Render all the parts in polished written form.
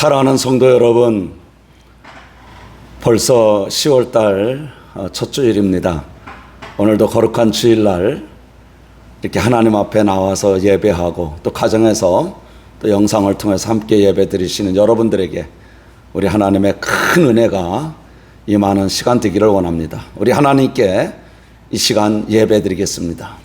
사랑하는 성도 여러분, 벌써 10월달 첫 주일입니다. 오늘도 거룩한 주일날 이렇게 하나님 앞에 나와서 예배하고 또 가정에서 또 영상을 통해서 함께 예배 드리시는 여러분들에게 우리 하나님의 큰 은혜가 임하는 시간 되기를 원합니다. 우리 하나님께 이 시간 예배 드리겠습니다.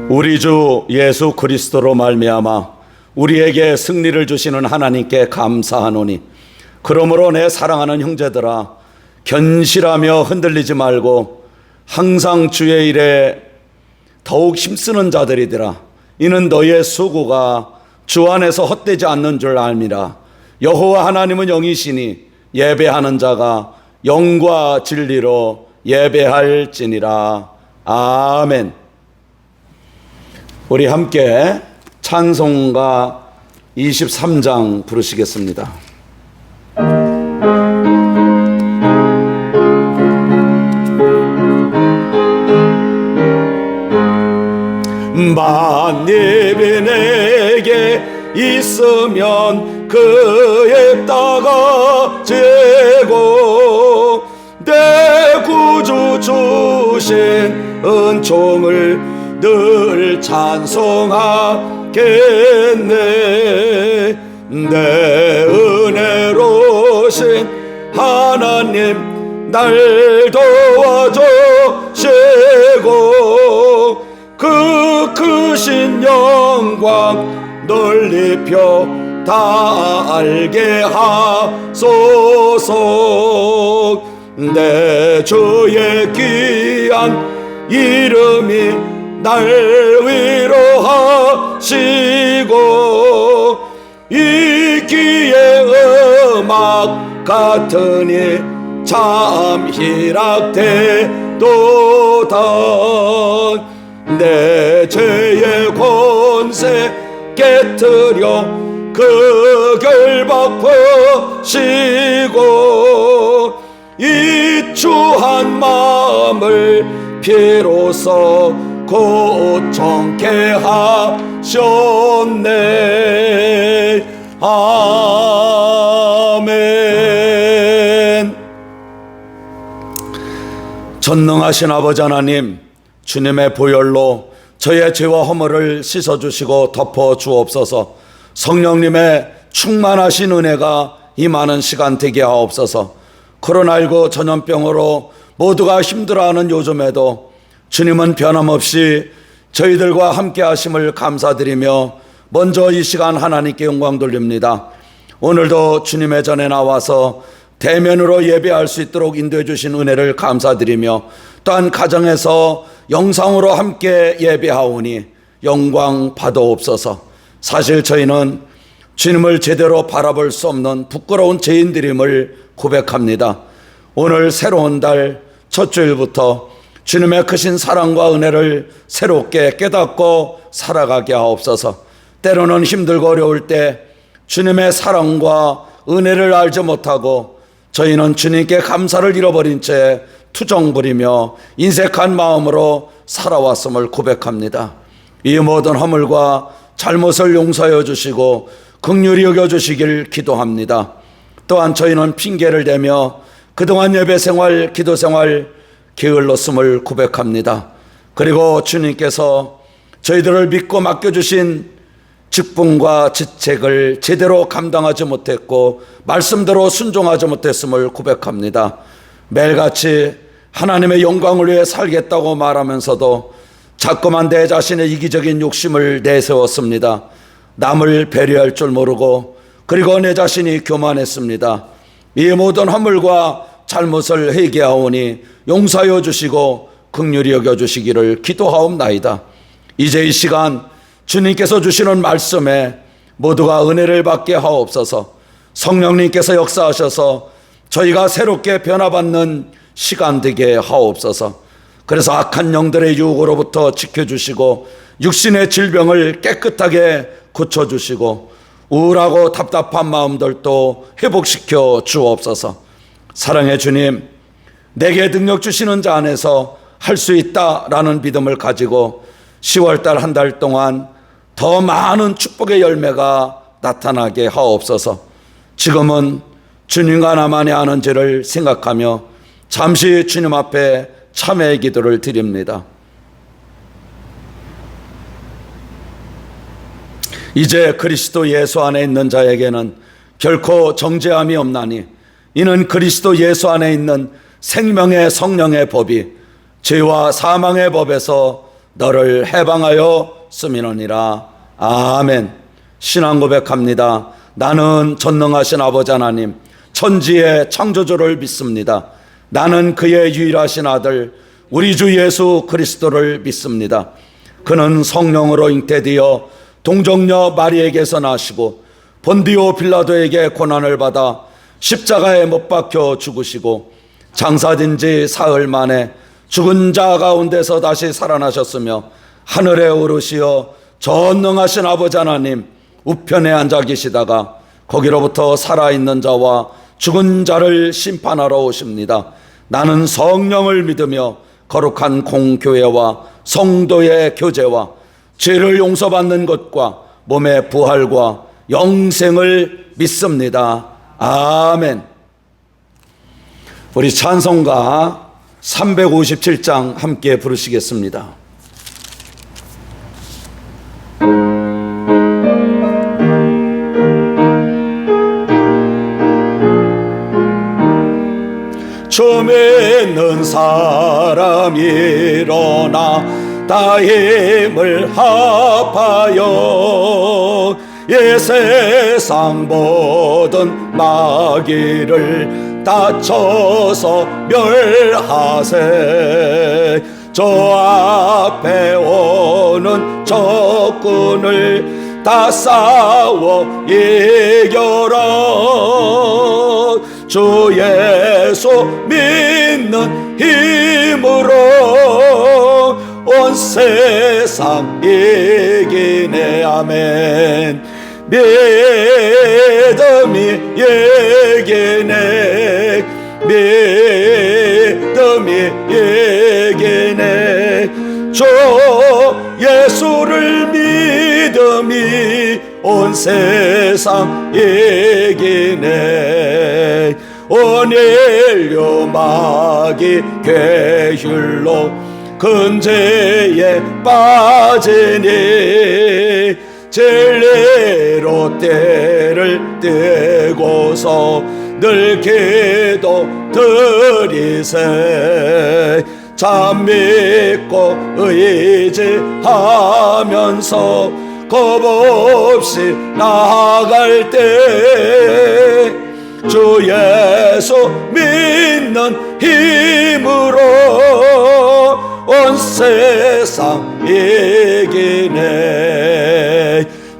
우리 주 예수 그리스도로 말미암아 우리에게 승리를 주시는 하나님께 감사하노니, 그러므로 내 사랑하는 형제들아, 견실하며 흔들리지 말고 항상 주의 일에 더욱 힘쓰는 자들이더라. 이는 너의 수고가 주 안에서 헛되지 않는 줄 알미라. 여호와 하나님은 영이시니 예배하는 자가 영과 진리로 예배할지니라. 아멘. 우리 함께 찬송가 23장 부르시겠습니다. 만입이 내게 있으면 그의 따가 제고 내 구주 주신 은총을 늘 찬송하겠네. 내 은혜로신 하나님 날 도와주시고 그 크신 영광 널리 펴 다 알게 하소서. 내 주의 귀한 이름이 날 위로하시고 이 귀의 음악 같으니 참 희락되도다. 내 죄의 권세 깨트려 그 결박하시고 이 추한 마음을 비로소 고청케 하셨네. 아멘. 전능하신 아버지 하나님, 주님의 보혈로 저의 죄와 허물을 씻어주시고 덮어주옵소서. 성령님의 충만하신 은혜가 임하는 시간 되게 하옵소서. 코로나19 전염병으로 모두가 힘들어하는 요즘에도 주님은 변함없이 저희들과 함께 하심을 감사드리며 먼저 이 시간 하나님께 영광 돌립니다. 오늘도 주님의 전에 나와서 대면으로 예배할 수 있도록 인도해 주신 은혜를 감사드리며, 또한 가정에서 영상으로 함께 예배하오니 영광 받아옵소서. 사실 저희는 주님을 제대로 바라볼 수 없는 부끄러운 죄인들임을 고백합니다. 오늘 새로운 달 첫 주일부터 주님의 크신 사랑과 은혜를 새롭게 깨닫고 살아가게 하옵소서. 때로는 힘들고 어려울 때 주님의 사랑과 은혜를 알지 못하고 저희는 주님께 감사를 잃어버린 채 투정 부리며 인색한 마음으로 살아왔음을 고백합니다. 이 모든 허물과 잘못을 용서해 주시고 긍휼히 여겨 주시길 기도합니다. 또한 저희는 핑계를 대며 그동안 예배 생활, 기도 생활 게을렀음을 고백합니다. 그리고 주님께서 저희들을 믿고 맡겨주신 직분과 직책을 제대로 감당하지 못했고 말씀대로 순종하지 못했음을 고백합니다. 매일같이 하나님의 영광을 위해 살겠다고 말하면서도 자꾸만 내 자신의 이기적인 욕심을 내세웠습니다. 남을 배려할 줄 모르고 그리고 내 자신이 교만했습니다. 이 모든 허물과 잘못을 회개하오니 용서하여 주시고 긍휼히 여겨 주시기를 기도하옵나이다. 이제 이 시간 주님께서 주시는 말씀에 모두가 은혜를 받게 하옵소서. 성령님께서 역사하셔서 저희가 새롭게 변화받는 시간 되게 하옵소서. 그래서 악한 영들의 유혹으로부터 지켜주시고 육신의 질병을 깨끗하게 고쳐주시고 우울하고 답답한 마음들도 회복시켜 주옵소서. 사랑의 주님, 내게 능력 주시는 자 안에서 할 수 있다라는 믿음을 가지고 10월달 한 달 동안 더 많은 축복의 열매가 나타나게 하옵소서. 지금은 주님과 나만이 아는지를 생각하며 잠시 주님 앞에 참회의 기도를 드립니다. 이제 그리스도 예수 안에 있는 자에게는 결코 정죄함이 없나니 이는 그리스도 예수 안에 있는 생명의 성령의 법이 죄와 사망의 법에서 너를 해방하여 쓰미노니라. 아멘. 신앙 고백합니다. 나는 전능하신 아버지 하나님, 천지의 창조주를 믿습니다. 나는 그의 유일하신 아들 우리 주 예수 그리스도를 믿습니다. 그는 성령으로 잉태되어 동정녀 마리에게서 나시고 본디오 빌라도에게 고난을 받아 십자가에 못 박혀 죽으시고 장사된 지 사흘 만에 죽은 자 가운데서 다시 살아나셨으며 하늘에 오르시어 전능하신 아버지 하나님 우편에 앉아 계시다가 거기로부터 살아있는 자와 죽은 자를 심판하러 오십니다. 나는 성령을 믿으며 거룩한 공교회와 성도의 교제와 죄를 용서받는 것과 몸의 부활과 영생을 믿습니다. 아멘. 우리 찬송가 357장 함께 부르시겠습니다. 주 믿는 사람 일어나 다 힘을 합하여 이 세상 모든 마귀를 다쳐서 멸하세. 저 앞에 오는 적군을 다 싸워 이겨라. 주 예수 믿는 힘으로 온 세상 이기네. 아멘. 믿음이 이기네. 믿음이 이기네. 주 예수를 믿음이 온 세상 이기네. 온 인류 마귀 괴휼로 근죄에 빠지니 진리로 때를 떼고서 늘 기도 드리세. 참 믿고 의지하면서 겁없이 나아갈 때 주 예수 믿는 힘으로 온 세상 이기네.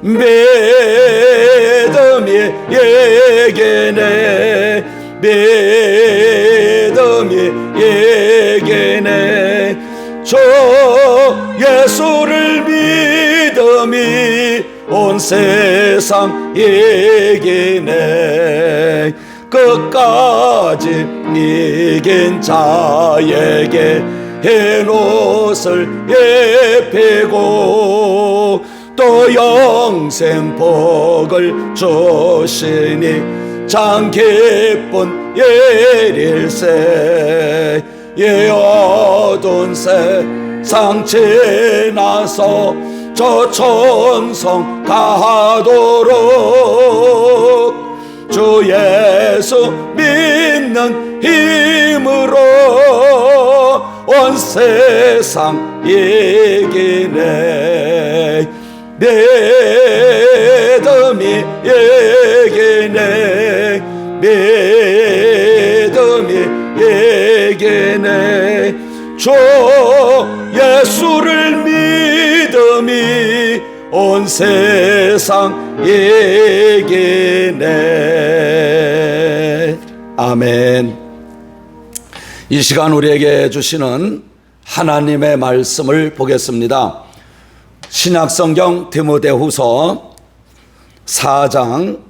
믿음이 이기네. 믿음이 이기네. 주 예수를 믿음이 온 세상 이기네. 끝까지 이긴 자에게 흰 옷을 입히고 또 영생 복을 주시니 참 기쁜 일일세. 이 어두운 세상 지나서 저 천성 가도록 주 예수 믿는 힘으로 온 세상 이기네. 믿음이 이기네. 믿음이 이기네. 주 예수를 믿음이 온 세상 이기네. 아멘. 이 시간 우리에게 주시는 하나님의 말씀을 보겠습니다. 신약성경 디모데후서 4장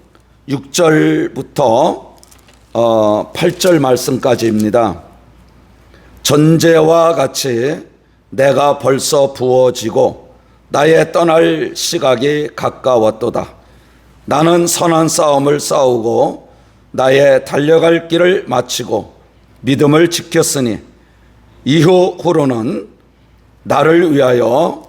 6절부터 8절 말씀까지입니다. 전제와 같이 내가 벌써 부어지고 나의 떠날 시각이 가까웠도다. 나는 선한 싸움을 싸우고 나의 달려갈 길을 마치고 믿음을 지켰으니 이후로는 나를 위하여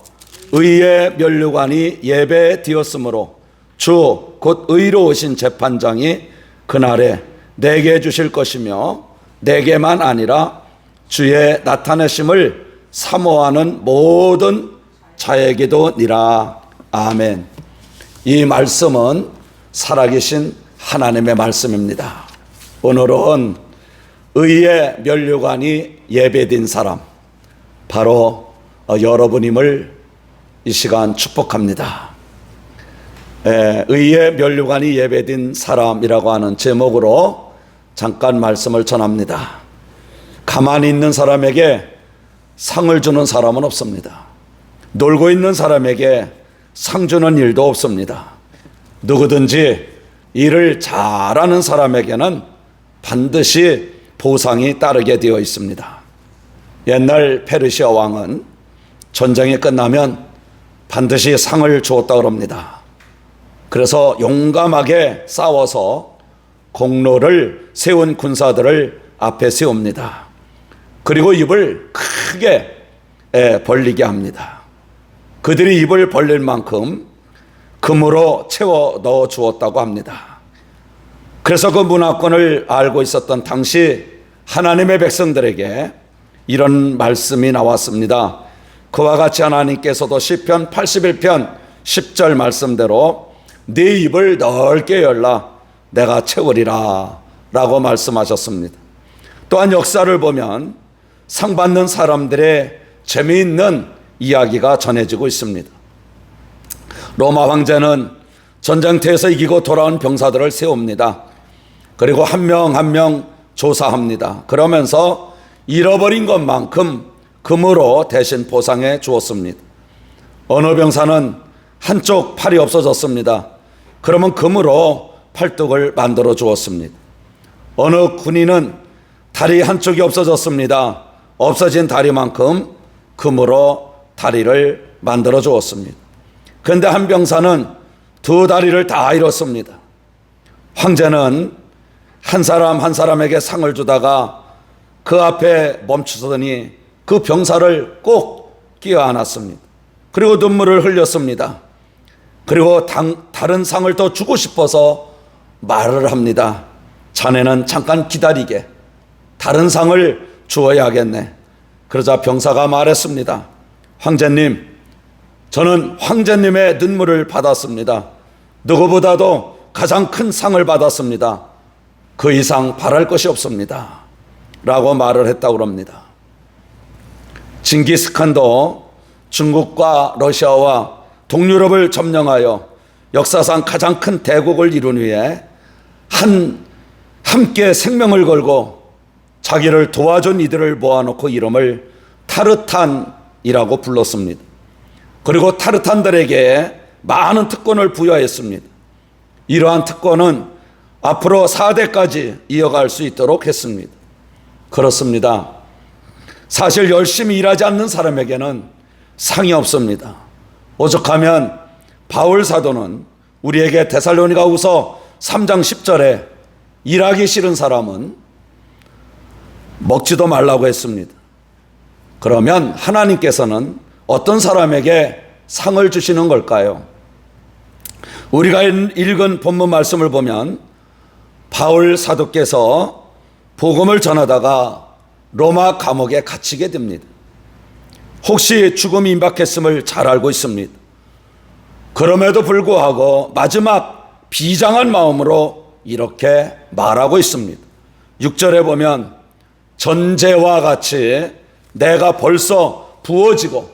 의의 면류관이 예배되었으므로 주 곧 의로우신 재판장이 그날에 내게 주실 것이며 내게만 아니라 주의 나타내심을 사모하는 모든 자에게도 니라. 아멘. 이 말씀은 살아계신 하나님의 말씀입니다. 오늘은 의의 면류관이 예배된 사람, 바로 여러분임을 이 시간 축복합니다. 의의 면류관이 예배된 사람이라고 하는 제목으로 잠깐 말씀을 전합니다. 가만히 있는 사람에게 상을 주는 사람은 없습니다. 놀고 있는 사람에게 상 주는 일도 없습니다. 누구든지 일을 잘하는 사람에게는 반드시 보상이 따르게 되어 있습니다. 옛날 페르시아 왕은 전쟁이 끝나면 반드시 상을 주었다고 합니다. 그래서 용감하게 싸워서 공로를 세운 군사들을 앞에 세웁니다. 그리고 입을 크게 벌리게 합니다. 그들이 입을 벌릴 만큼 금으로 채워 넣어 주었다고 합니다. 그래서 그 문화권을 알고 있었던 당시 하나님의 백성들에게 이런 말씀이 나왔습니다. 그와 같이 하나님께서도 시편 81편 10절 말씀대로 네 입을 넓게 열라 내가 채우리라 라고 말씀하셨습니다. 또한 역사를 보면 상 받는 사람들의 재미있는 이야기가 전해지고 있습니다. 로마 황제는 전쟁터에서 이기고 돌아온 병사들을 세웁니다. 그리고 한 명 한 명 조사합니다. 그러면서 잃어버린 것만큼 금으로 대신 보상해 주었습니다. 어느 병사는 한쪽 팔이 없어졌습니다. 그러면 금으로 팔뚝을 만들어 주었습니다. 어느 군인은 다리 한쪽이 없어졌습니다. 없어진 다리만큼 금으로 다리를 만들어 주었습니다. 그런데 한 병사는 두 다리를 다 잃었습니다. 황제는 한 사람 한 사람에게 상을 주다가 그 앞에 멈추더니 그 병사를 꼭 끼어안았습니다. 그리고 눈물을 흘렸습니다. 그리고 다른 상을 더 주고 싶어서 말을 합니다. 자네는 잠깐 기다리게. 다른 상을 주어야겠네. 그러자 병사가 말했습니다. 황제님, 저는 황제님의 눈물을 받았습니다. 누구보다도 가장 큰 상을 받았습니다. 그 이상 바랄 것이 없습니다. 라고 말을 했다고 합니다. 징기스칸도 중국과 러시아와 동유럽을 점령하여 역사상 가장 큰 대국을 이룬 후에 함께 생명을 걸고 자기를 도와준 이들을 모아놓고 이름을 타르탄이라고 불렀습니다. 그리고 타르탄들에게 많은 특권을 부여했습니다. 이러한 특권은 앞으로 4대까지 이어갈 수 있도록 했습니다. 그렇습니다. 사실 열심히 일하지 않는 사람에게는 상이 없습니다. 오죽하면 바울 사도는 우리에게 데살로니가후서 3장 10절에 일하기 싫은 사람은 먹지도 말라고 했습니다. 그러면 하나님께서는 어떤 사람에게 상을 주시는 걸까요? 우리가 읽은 본문 말씀을 보면 바울 사도께서 복음을 전하다가 로마 감옥에 갇히게 됩니다. 혹시 죽음이 임박했음을 잘 알고 있습니다. 그럼에도 불구하고 마지막 비장한 마음으로 이렇게 말하고 있습니다. 6절에 보면 전제와 같이 내가 벌써 부어지고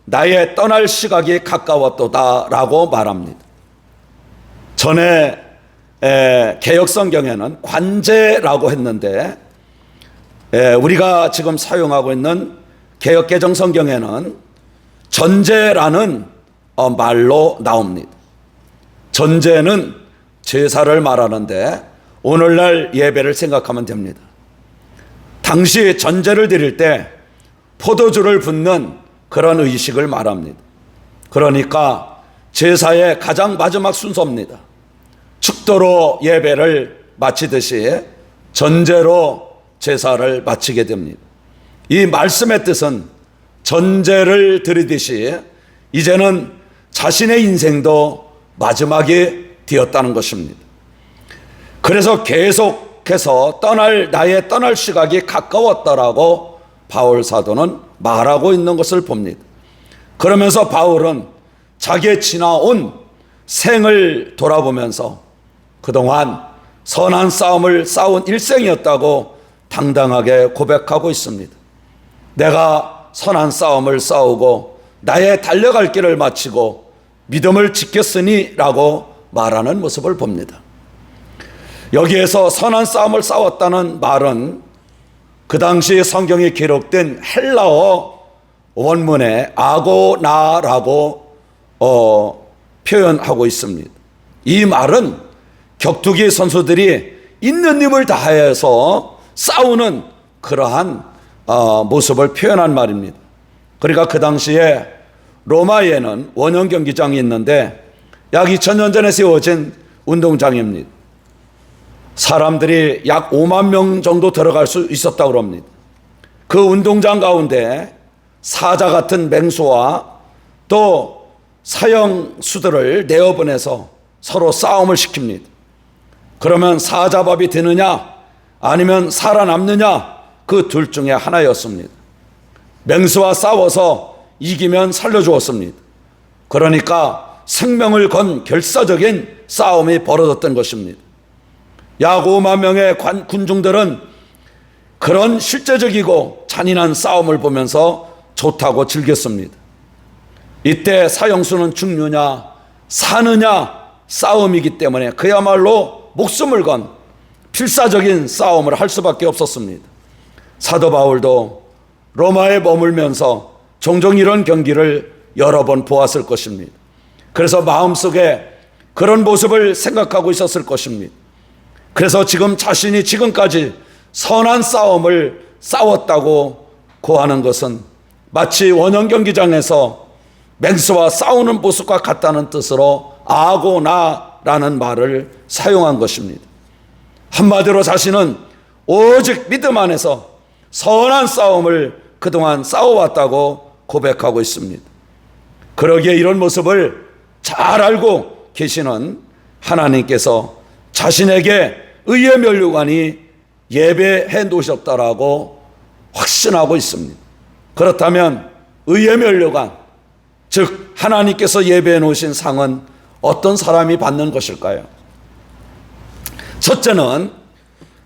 나의 떠날 시각이 가까웠도다 라고 말합니다. 전에 개역성경에는 관제라고 했는데 우리가 지금 사용하고 있는 개역개정 성경에는 전제라는 말로 나옵니다. 전제는 제사를 말하는데 오늘날 예배를 생각하면 됩니다. 당시 전제를 드릴 때 포도주를 붓는 그런 의식을 말합니다. 그러니까 제사의 가장 마지막 순서입니다. 축도로 예배를 마치듯이 전제로 제사를 마치게 됩니다. 이 말씀의 뜻은 전제를 드리듯이 이제는 자신의 인생도 마지막이 되었다는 것입니다. 그래서 계속해서 나의 떠날 시각이 가까웠다라고 바울 사도는 말하고 있는 것을 봅니다. 그러면서 바울은 자기의 지나온 생을 돌아보면서 그동안 선한 싸움을 싸운 일생이었다고 당당하게 고백하고 있습니다. 내가 선한 싸움을 싸우고 나의 달려갈 길을 마치고 믿음을 지켰으니 라고 말하는 모습을 봅니다. 여기에서 선한 싸움을 싸웠다는 말은 그 당시 성경에 기록된 헬라어 원문에 아고나라고 표현하고 있습니다. 이 말은 격투기 선수들이 있는 힘을 다해서 싸우는 그러한 모습을 표현한 말입니다. 그러니까 그 당시에 로마에는 원형 경기장이 있는데 약 2000년 전에 세워진 운동장입니다. 사람들이 약 5만 명 정도 들어갈 수 있었다고 합니다. 그 운동장 가운데 사자 같은 맹수와 또 사형수들을 내어보내서 서로 싸움을 시킵니다. 그러면 사자밥이 되느냐 아니면 살아남느냐 그 둘 중에 하나였습니다. 맹수와 싸워서 이기면 살려주었습니다. 그러니까 생명을 건 결사적인 싸움이 벌어졌던 것입니다. 약 5만 명의 군중들은 그런 실제적이고 잔인한 싸움을 보면서 좋다고 즐겼습니다. 이때 사형수는 죽느냐 사느냐 싸움이기 때문에 그야말로 목숨을 건 필사적인 싸움을 할 수밖에 없었습니다. 사도 바울도 로마에 머물면서 종종 이런 경기를 여러 번 보았을 것입니다. 그래서 마음속에 그런 모습을 생각하고 있었을 것입니다. 그래서 지금 자신이 지금까지 선한 싸움을 싸웠다고 고하는 것은 마치 원형 경기장에서 맹수와 싸우는 모습과 같다는 뜻으로 아고나라는 말을 사용한 것입니다. 한마디로 자신은 오직 믿음 안에서 선한 싸움을 그동안 싸워왔다고 고백하고 있습니다. 그러기에 이런 모습을 잘 알고 계시는 하나님께서 자신에게 의의 면류관이 예배해 놓으셨다라고 확신하고 있습니다. 그렇다면 의의 면류관, 즉 하나님께서 예배해 놓으신 상은 어떤 사람이 받는 것일까요? 첫째는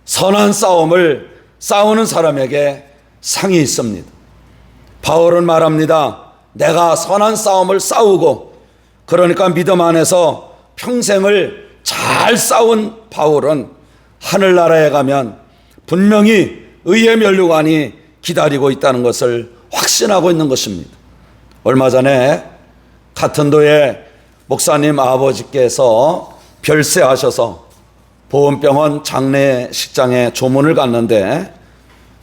선한 싸움을 싸우는 사람에게 상이 있습니다. 바울은 말합니다. 내가 선한 싸움을 싸우고 그러니까 믿음 안에서 평생을 잘 싸운 바울은 하늘나라에 가면 분명히 의의 면류관이 기다리고 있다는 것을 확신하고 있는 것입니다. 얼마 전에 같은 도의 목사님 아버지께서 별세하셔서 보훈병원 장례식장에 조문을 갔는데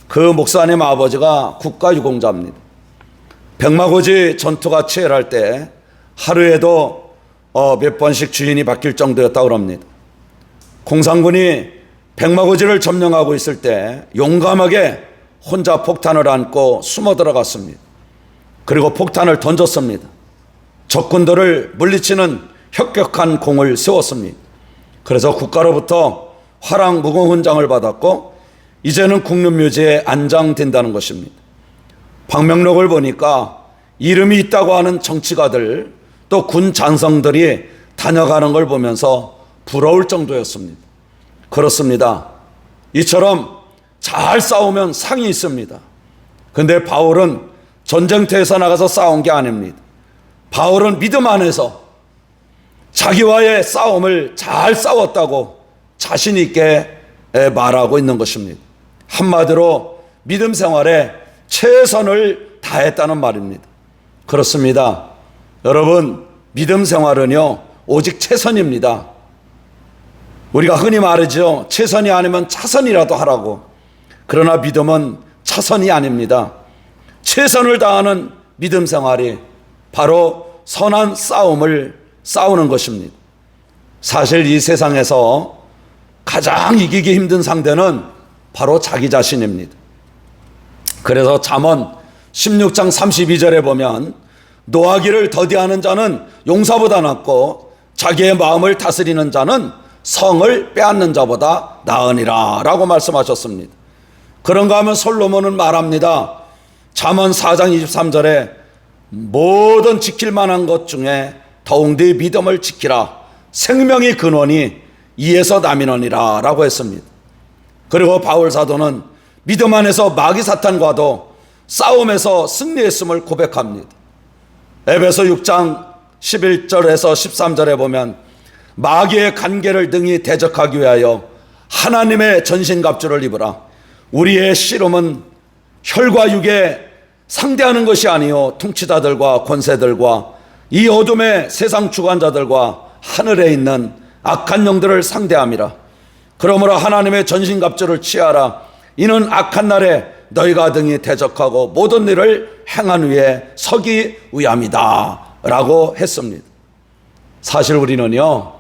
그 목사님 아버지가 국가유공자입니다. 백마고지 전투가 치열할 때 하루에도 몇 번씩 주인이 바뀔 정도였다고 합니다. 공산군이 백마고지를 점령하고 있을 때 용감하게 혼자 폭탄을 안고 숨어 들어갔습니다. 그리고 폭탄을 던졌습니다. 적군들을 물리치는 혁격한 공을 세웠습니다. 그래서 국가로부터 화랑 무공훈장을 받았고 이제는 국립묘지에 안장된다는 것입니다. 방명록을 보니까 이름이 있다고 하는 정치가들 또 군 장성들이 다녀가는 걸 보면서 부러울 정도였습니다. 그렇습니다. 이처럼 잘 싸우면 상이 있습니다. 그런데 바울은 전쟁터에서 나가서 싸운 게 아닙니다. 바울은 믿음 안에서 자기와의 싸움을 잘 싸웠다고 자신 있게 말하고 있는 것입니다. 한마디로 믿음 생활에 최선을 다했다는 말입니다. 그렇습니다. 여러분, 믿음 생활은요, 오직 최선입니다. 우리가 흔히 말하죠. 최선이 아니면 차선이라도 하라고. 그러나 믿음은 차선이 아닙니다. 최선을 다하는 믿음 생활이 바로 선한 싸움을 싸우는 것입니다. 사실 이 세상에서 가장 이기기 힘든 상대는 바로 자기 자신입니다. 그래서 잠언 16장 32절에 보면 노하기를 더디하는 자는 용사보다 낫고 자기의 마음을 다스리는 자는 성을 빼앗는 자보다 나으니라 라고 말씀하셨습니다. 그런가 하면 솔로몬은 말합니다. 잠언 4장 23절에 모든 지킬 만한 것 중에 더욱 네 믿음을 지키라. 생명의 근원이 이에서 나미느니라 라고 했습니다. 그리고 바울 사도는 믿음 안에서 마귀 사탄과도 싸움에서 승리했음을 고백합니다. 에베소 6장 11절에서 13절에 보면 마귀의 간계를 등이 대적하기 위하여 하나님의 전신갑주를 입으라. 우리의 씨름은 혈과 육에 상대하는 것이 아니요 통치자들과 권세들과 이 어둠의 세상 주관자들과 하늘에 있는 악한 영들을 상대함이라. 그러므로 하나님의 전신갑주를 취하라. 이는 악한 날에 너희가 등이 대적하고 모든 일을 행한 후에 서기 위함이다 라고 했습니다. 사실 우리는요,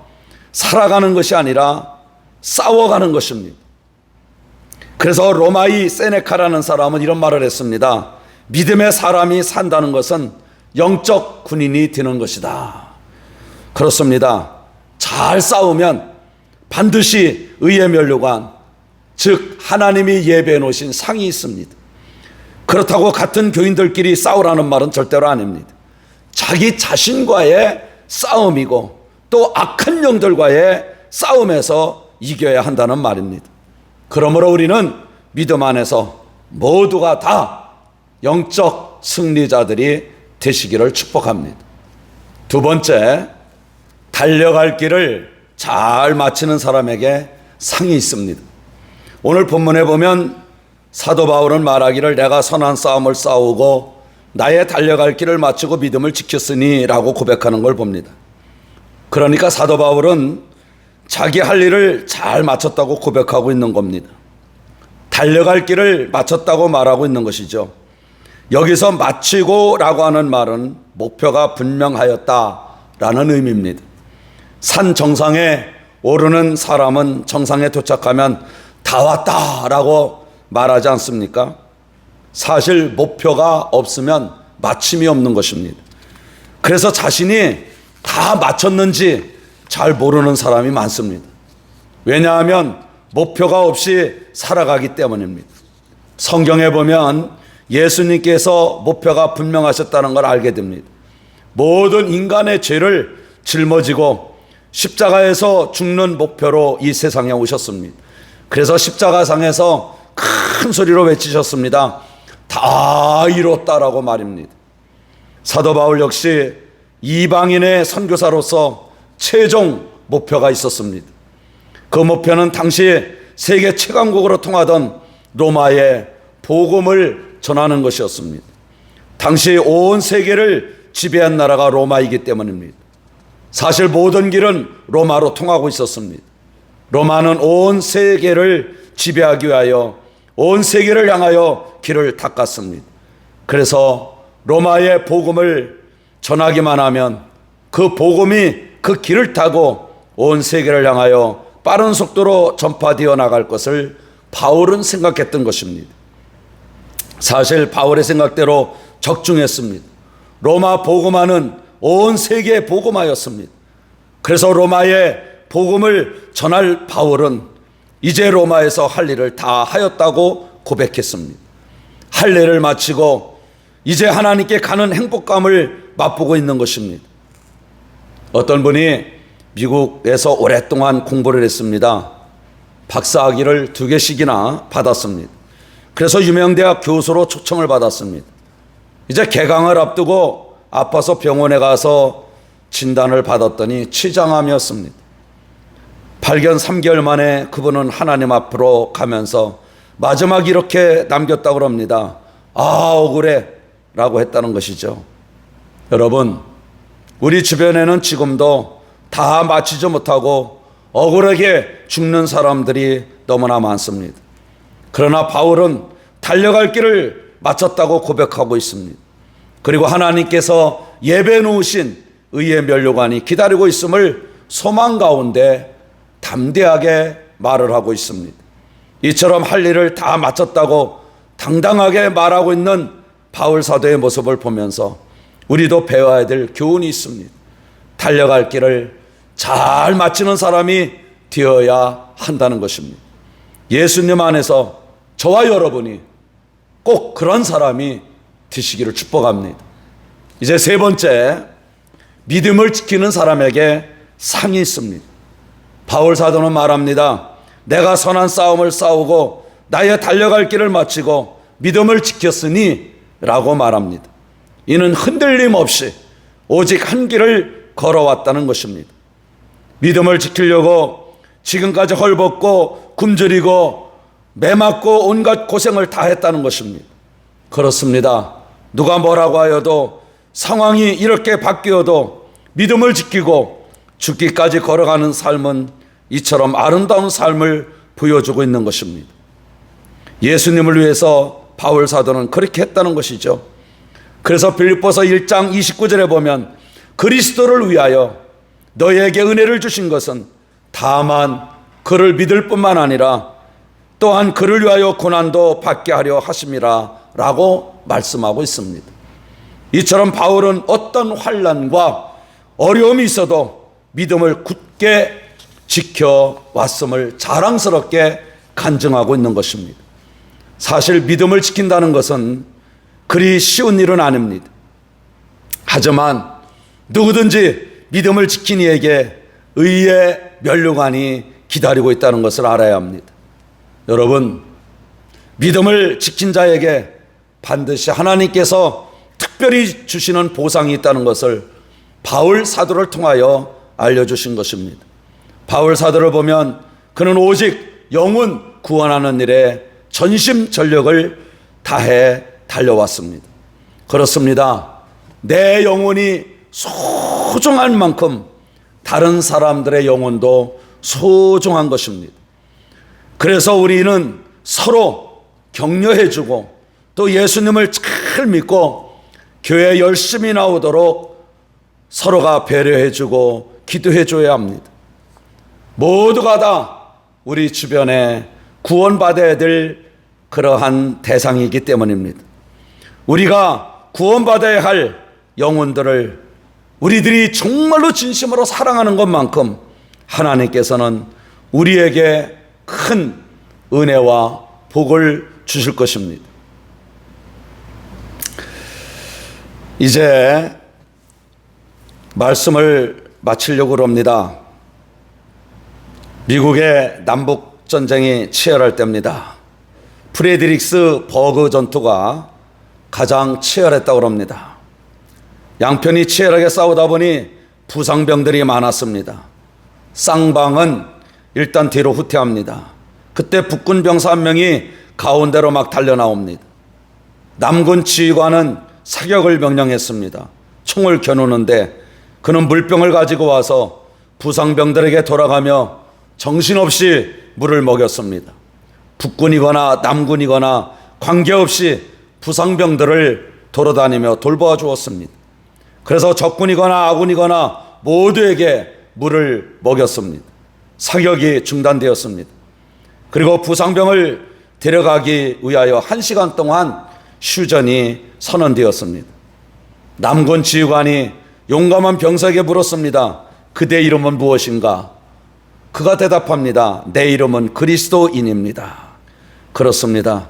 살아가는 것이 아니라 싸워가는 것입니다. 그래서 로마의 세네카라는 사람은 이런 말을 했습니다. 믿음의 사람이 산다는 것은 영적 군인이 되는 것이다. 그렇습니다. 잘 싸우면 반드시 의의 면류관, 즉 하나님이 예배해 놓으신 상이 있습니다. 그렇다고 같은 교인들끼리 싸우라는 말은 절대로 아닙니다. 자기 자신과의 싸움이고 또 악한 영들과의 싸움에서 이겨야 한다는 말입니다. 그러므로 우리는 믿음 안에서 모두가 다 영적 승리자들이 되시기를 축복합니다. 두 번째, 달려갈 길을 잘 마치는 사람에게 상이 있습니다. 오늘 본문에 보면 사도 바울은 말하기를 내가 선한 싸움을 싸우고 나의 달려갈 길을 마치고 믿음을 지켰으니 라고 고백하는 걸 봅니다. 그러니까 사도 바울은 자기 할 일을 잘 마쳤다고 고백하고 있는 겁니다. 달려갈 길을 마쳤다고 말하고 있는 것이죠. 여기서 마치고 라고 하는 말은 목표가 분명하였다라는 의미입니다. 산 정상에 오르는 사람은 정상에 도착하면 다 왔다라고 말하지 않습니까? 사실 목표가 없으면 마침이 없는 것입니다. 그래서 자신이 다 마쳤는지 잘 모르는 사람이 많습니다. 왜냐하면 목표가 없이 살아가기 때문입니다. 성경에 보면 예수님께서 목표가 분명하셨다는 걸 알게 됩니다. 모든 인간의 죄를 짊어지고 십자가에서 죽는 목표로 이 세상에 오셨습니다. 그래서 십자가상에서 큰 소리로 외치셨습니다. 다 이뤘다라고 말입니다. 사도 바울 역시 이방인의 선교사로서 최종 목표가 있었습니다. 그 목표는 당시 세계 최강국으로 통하던 로마의 복음을 전하는 것이었습니다. 당시 온 세계를 지배한 나라가 로마이기 때문입니다. 사실 모든 길은 로마로 통하고 있었습니다. 로마는 온 세계를 지배하기 위하여 온 세계를 향하여 길을 닦았습니다. 그래서 로마의 복음을 전하기만 하면 그 복음이 그 길을 타고 온 세계를 향하여 빠른 속도로 전파되어 나갈 것을 바울은 생각했던 것입니다. 사실 바울의 생각대로 적중했습니다. 로마 복음화는 온 세계에 복음하였습니다. 그래서 로마의 복음을 전할 바울은 이제 로마에서 할 일을 다 하였다고 고백했습니다. 할 일을 마치고 이제 하나님께 가는 행복감을 맛보고 있는 것입니다. 어떤 분이 미국에서 오랫동안 공부를 했습니다. 박사학위를 2개씩이나 받았습니다. 그래서 유명대학 교수로 초청을 받았습니다. 이제 개강을 앞두고 아파서 병원에 가서 진단을 받았더니 췌장암이었습니다. 발견 3개월 만에 그분은 하나님 앞으로 가면서 마지막 이렇게 남겼다고 합니다. 아, 억울해 라고 했다는 것이죠. 여러분, 우리 주변에는 지금도 다 마치지 못하고 억울하게 죽는 사람들이 너무나 많습니다. 그러나 바울은 달려갈 길을 마쳤다고 고백하고 있습니다. 그리고 하나님께서 예배해 놓으신 의의 면류관이 기다리고 있음을 소망 가운데 담대하게 말을 하고 있습니다. 이처럼 할 일을 다 마쳤다고 당당하게 말하고 있는 바울 사도의 모습을 보면서 우리도 배워야 될 교훈이 있습니다. 달려갈 길을 잘 마치는 사람이 되어야 한다는 것입니다. 예수님 안에서 저와 여러분이 꼭 그런 사람이 되시기를 축복합니다. 이제 세 번째, 믿음을 지키는 사람에게 상이 있습니다. 바울 사도는 말합니다. 내가 선한 싸움을 싸우고 나의 달려갈 길을 마치고 믿음을 지켰으니 라고 말합니다. 이는 흔들림 없이 오직 한 길을 걸어왔다는 것입니다. 믿음을 지키려고 지금까지 헐벗고 굶주리고 매맞고 온갖 고생을 다 했다는 것입니다. 그렇습니다. 누가 뭐라고 하여도 상황이 이렇게 바뀌어도 믿음을 지키고 죽기까지 걸어가는 삶은 이처럼 아름다운 삶을 보여주고 있는 것입니다. 예수님을 위해서 바울 사도는 그렇게 했다는 것이죠. 그래서 빌립보서 1장 29절에 보면 그리스도를 위하여 너희에게 은혜를 주신 것은 다만 그를 믿을 뿐만 아니라 또한 그를 위하여 고난도 받게 하려 하심이라 라고 말씀하고 있습니다. 이처럼 바울은 어떤 환난과 어려움이 있어도 믿음을 굳게 지켜왔음을 자랑스럽게 간증하고 있는 것입니다. 사실 믿음을 지킨다는 것은 그리 쉬운 일은 아닙니다. 하지만 누구든지 믿음을 지킨 이에게 의의 면류관이 기다리고 있다는 것을 알아야 합니다. 여러분, 믿음을 지킨 자에게 반드시 하나님께서 특별히 주시는 보상이 있다는 것을 바울 사도를 통하여 알려주신 것입니다. 바울 사도를 보면 그는 오직 영혼 구원하는 일에 전심전력을 다해 달려왔습니다. 그렇습니다. 내 영혼이 소중한 만큼 다른 사람들의 영혼도 소중한 것입니다. 그래서 우리는 서로 격려해주고 또 예수님을 잘 믿고 교회에 열심히 나오도록 서로가 배려해주고 기도해줘야 합니다. 모두가 다 우리 주변에 구원받아야 될 그러한 대상이기 때문입니다. 우리가 구원받아야 할 영혼들을 우리들이 정말로 진심으로 사랑하는 것만큼 하나님께서는 우리에게 큰 은혜와 복을 주실 것입니다. 이제 말씀을 마치려고 합니다. 미국의 남북전쟁이 치열할 때입니다. 프레드릭스 버그 전투가 가장 치열했다고 합니다. 양편이 치열하게 싸우다 보니 부상병들이 많았습니다. 쌍방은 일단 뒤로 후퇴합니다. 그때 북군 병사 한 명이 가운데로 막 달려나옵니다. 남군 지휘관은 사격을 명령했습니다. 총을 겨누는데 그는 물병을 가지고 와서 부상병들에게 돌아가며 정신없이 물을 먹였습니다. 북군이거나 남군이거나 관계없이 부상병들을 돌아다니며 돌보아 주었습니다. 그래서 적군이거나 아군이거나 모두에게 물을 먹였습니다. 사격이 중단되었습니다. 그리고 부상병을 데려가기 위하여 1시간 동안 휴전이 선언되었습니다. 남군 지휘관이 용감한 병사에게 물었습니다. 그대 이름은 무엇인가? 그가 대답합니다. 내 이름은 그리스도인입니다. 그렇습니다.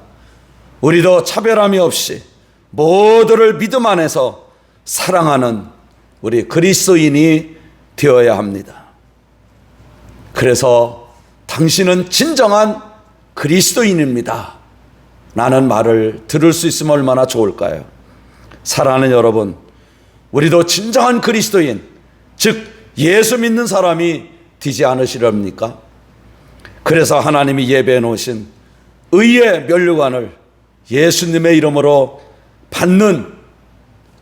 우리도 차별함이 없이 모두를 믿음 안에서 사랑하는 우리 그리스도인이 되어야 합니다. 그래서 당신은 진정한 그리스도인입니다. 라는 말을 들을 수 있으면 얼마나 좋을까요? 사랑하는 여러분, 우리도 진정한 그리스도인, 즉 예수 믿는 사람이 되지 않으시렵니까? 그래서 하나님이 예배해 놓으신 의의 면류관을 예수님의 이름으로 받는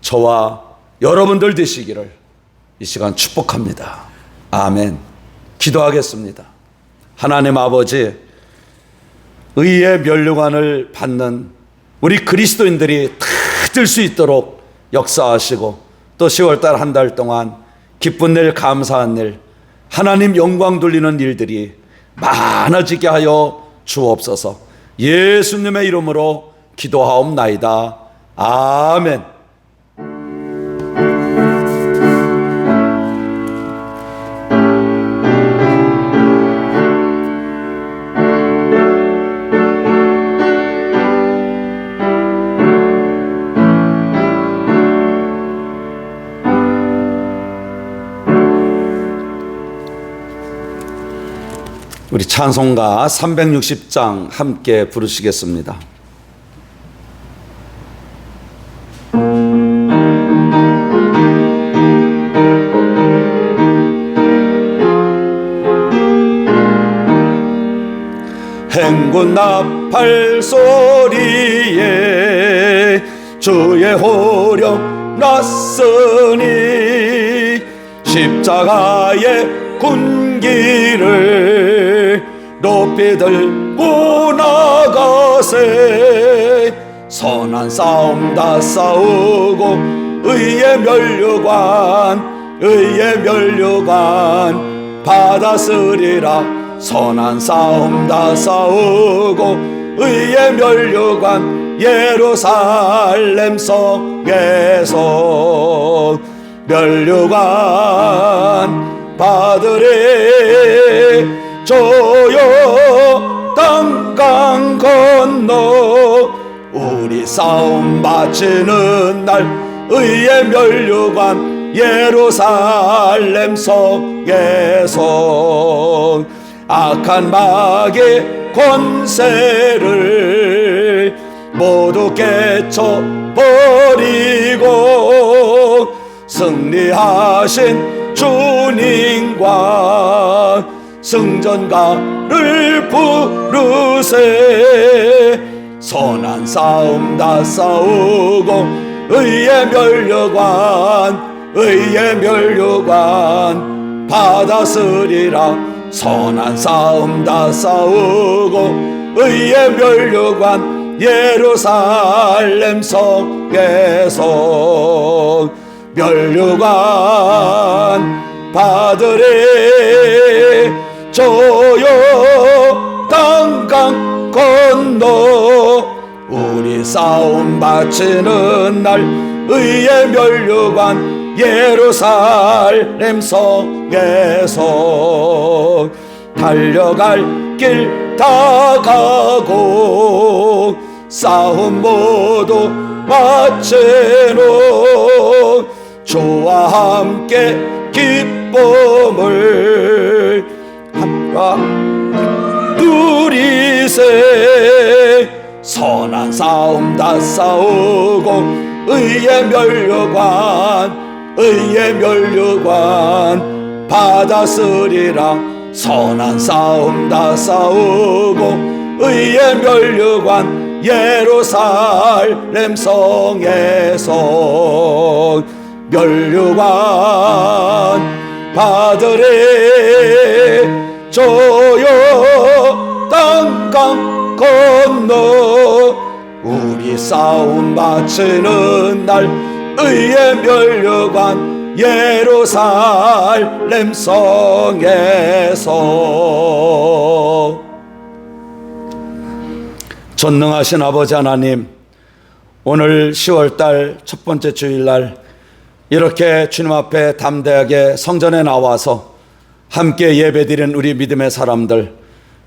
저와 여러분들 되시기를 이 시간 축복합니다. 아멘. 기도하겠습니다. 하나님 아버지, 의의 면류관을 받는 우리 그리스도인들이 다 들 수 있도록 역사하시고, 또 10월달 한 달 동안 기쁜 일, 감사한 일, 하나님 영광 돌리는 일들이 많아지게 하여 주옵소서. 예수님의 이름으로 기도하옵나이다. 아멘. 우리 찬송가 360장 함께 부르시겠습니다. 행군 나팔 소리에 주의 호령 났으니 십자가의 군기를 높이 들고 나가세. 선한 싸움 다 싸우고 의의 면류관 받았으리라. 선한 싸움 다 싸우고 의의 면류관 예루살렘 성에서 면류관 받으리. 저여 땅강 건너 우리 싸움 바치는 날 의의 면류관 예루살렘 성에서 악한 마귀 권세를 모두 깨쳐버리고 승리하신 주님과 승전가를 부르세. 선한 싸움 다 싸우고 의의 면류관 받았으리라. 선한 싸움 다 싸우고 의의 면류관 예루살렘 성에서 면류관 받으리. 저여 땅강 건너 우리 싸움 바치는 날 의의 면류관 예루살렘 성에서 달려갈 길 다 가고 싸움 모두 마치노. 주와 함께 기쁨을 함과 누리세. 선한 싸움 다 싸우고 의의 면류관 받았으리라. 선한 싸움 다 싸우고 의의 면류관 예루살렘 성에서 면류관 받으리. 저여 땅강 건너 우리 싸움 바치는 날 의의 면류관 예루살렘 성에서. 전능하신 아버지 하나님, 오늘 10월달 첫 번째 주일날 이렇게 주님 앞에 담대하게 성전에 나와서 함께 예배드린 우리 믿음의 사람들,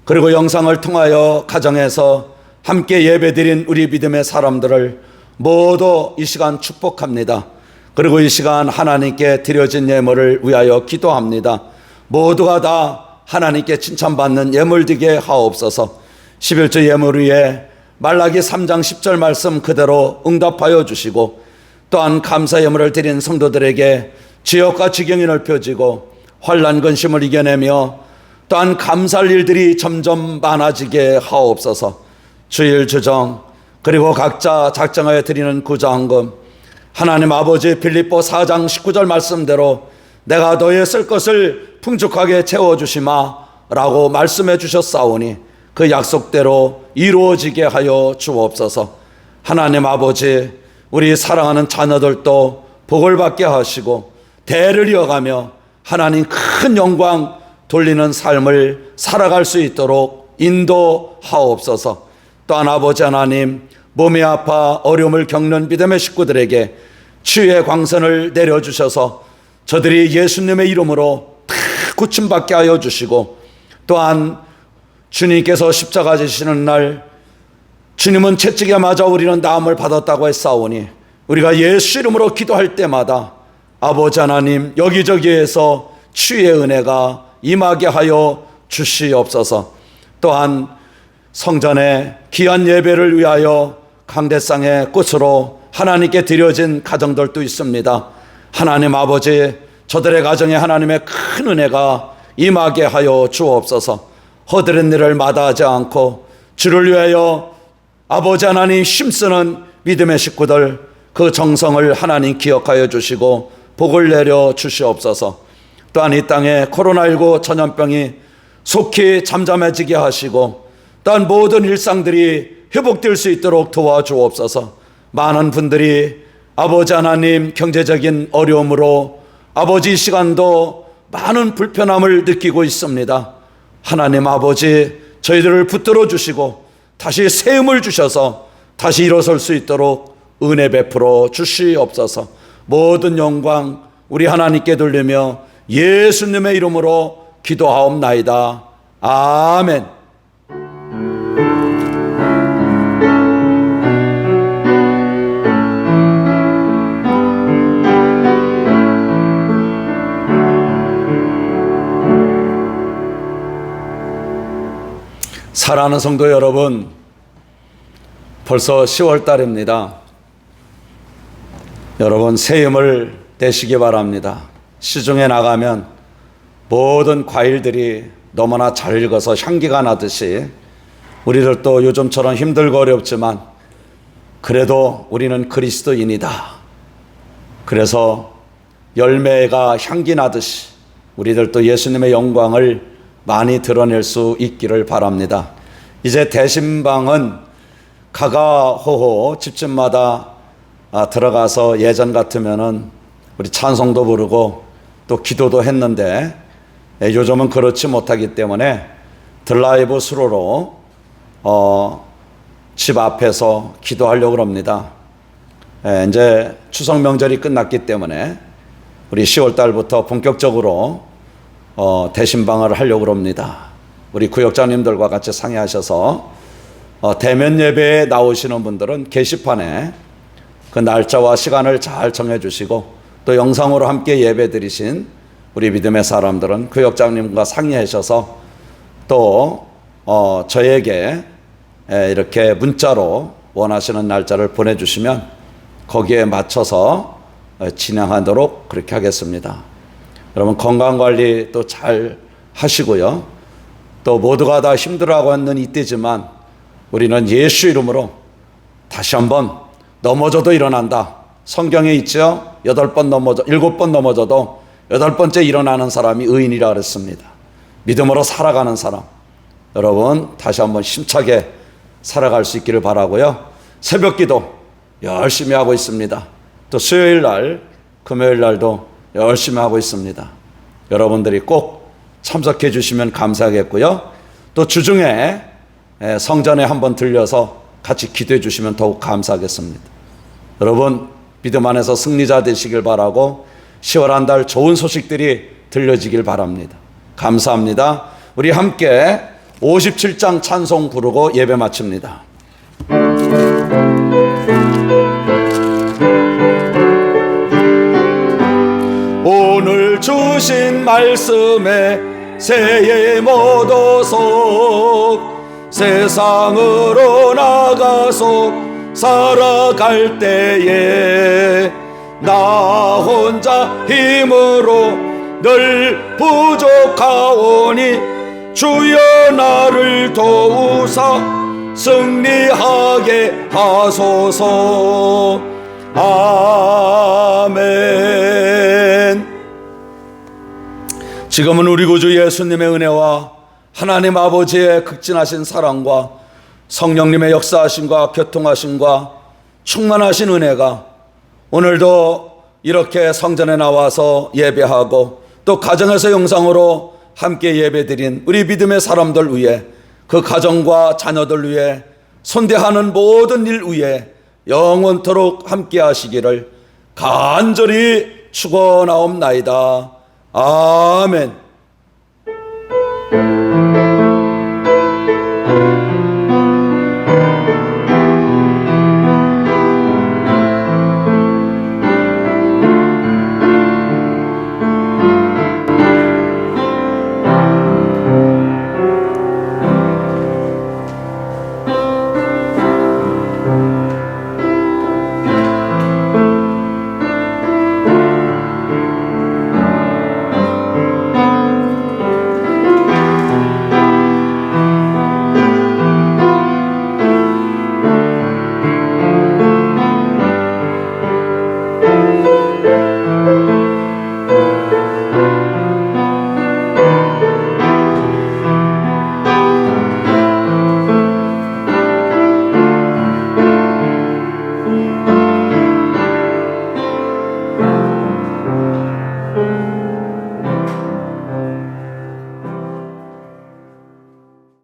그리고 영상을 통하여 가정에서 함께 예배드린 우리 믿음의 사람들을 모두 이 시간 축복합니다. 그리고 이 시간 하나님께 드려진 예물을 위하여 기도합니다. 모두가 다 하나님께 칭찬받는 예물 되게 하옵소서. 11조 예물 위에 말라기 3장 10절 말씀 그대로 응답하여 주시고, 또한 감사 예물을 드린 성도들에게 지역과 지경이 넓혀지고 환난 근심을 이겨내며 또한 감사할 일들이 점점 많아지게 하옵소서. 주일 주정, 그리고 각자 작정하여 드리는 구자헌금, 하나님 아버지 빌립보 4장 19절 말씀대로 내가 너의 쓸 것을 풍족하게 채워주시마 라고 말씀해 주셨사오니 그 약속대로 이루어지게 하여 주옵소서. 하나님 아버지, 우리 사랑하는 자녀들도 복을 받게 하시고 대를 이어가며 하나님 큰 영광 돌리는 삶을 살아갈 수 있도록 인도하옵소서. 또한 아버지 하나님, 몸이 아파 어려움을 겪는 믿음의 식구들에게 치유의 광선을 내려주셔서 저들이 예수님의 이름으로 다 고침받게 하여 주시고, 또한 주님께서 십자가 지시는 날 주님은 채찍에 맞아 우리는 나음을 받았다고 했사오니 우리가 예수 이름으로 기도할 때마다 아버지 하나님 여기저기에서 치유의 은혜가 임하게 하여 주시옵소서. 또한 성전의 귀한 예배를 위하여 강대상의 꽃으로 하나님께 드려진 가정들도 있습니다. 하나님 아버지, 저들의 가정에 하나님의 큰 은혜가 임하게 하여 주옵소서. 허드렛 일을 마다하지 않고 주를 위하여 아버지 하나님 힘쓰는 믿음의 식구들, 그 정성을 하나님 기억하여 주시고 복을 내려 주시옵소서. 또한 이 땅에 코로나19 전염병이 속히 잠잠해지게 하시고 또한 모든 일상들이 회복될 수 있도록 도와주옵소서. 많은 분들이 아버지 하나님 경제적인 어려움으로 아버지 시간도 많은 불편함을 느끼고 있습니다. 하나님 아버지, 저희들을 붙들어 주시고 다시 새 힘을 주셔서 다시 일어설 수 있도록 은혜 베풀어 주시옵소서. 모든 영광 우리 하나님께 돌리며 예수님의 이름으로 기도하옵나이다. 아멘. 사랑하는 성도 여러분, 벌써 10월 달입니다. 여러분 새 힘을 내시기 바랍니다. 시중에 나가면 모든 과일들이 너무나 잘 익어서 향기가 나듯이 우리들도 요즘처럼 힘들고 어렵지만 그래도 우리는 그리스도인이다. 그래서 열매가 향기 나듯이 우리들도 예수님의 영광을 많이 드러낼 수 있기를 바랍니다. 이제 대신방은 가가호호 집집마다 들어가서 예전 같으면은 우리 찬송도 부르고 또 기도도 했는데 요즘은 그렇지 못하기 때문에 드라이브 스루로 집 앞에서 기도하려고 합니다. 이제 추석 명절이 끝났기 때문에 우리 10월 달부터 본격적으로 대신방을 하려고 합니다. 우리 구역장님들과 같이 상의하셔서 대면 예배에 나오시는 분들은 게시판에 그 날짜와 시간을 잘 정해 주시고 또 영상으로 함께 예배 드리신 우리 믿음의 사람들은 구역장님과 상의하셔서 또 저에게 이렇게 문자로 원하시는 날짜를 보내주시면 거기에 맞춰서 진행하도록 그렇게 하겠습니다. 여러분 건강관리 또 잘 하시고요. 또 모두가 다 힘들어하고 있는 이때지만 우리는 예수 이름으로 다시 한번 넘어져도 일어난다. 성경에 있죠. 7번 넘어져도 8번째 일어나는 사람이 의인이라 그랬습니다. 믿음으로 살아가는 사람. 여러분 다시 한번 힘차게 살아갈 수 있기를 바라고요. 새벽 기도 열심히 하고 있습니다. 또 수요일 날, 금요일 날도 열심히 하고 있습니다. 여러분들이 꼭 참석해 주시면 감사하겠고요. 또 주중에 성전에 한번 들려서 같이 기도해 주시면 더욱 감사하겠습니다. 여러분 믿음 안에서 승리자 되시길 바라고 10월 한 달 좋은 소식들이 들려지길 바랍니다. 감사합니다. 우리 함께 57장 찬송 부르고 예배 마칩니다. 오늘 주신 말씀에 새해 못 얻어서 세상으로 나가서 살아갈 때에 나 혼자 힘으로 늘 부족하오니 주여 나를 도우사 승리하게 하소서. 아멘. 지금은 우리 구주 예수님의 은혜와 하나님 아버지의 극진하신 사랑과 성령님의 역사하심과 교통하심과 충만하신 은혜가 오늘도 이렇게 성전에 나와서 예배하고 또 가정에서 영상으로 함께 예배드린 우리 믿음의 사람들 위해, 그 가정과 자녀들 위해, 손대하는 모든 일 위해 영원토록 함께 하시기를 간절히 축원하옵나이다. 아멘.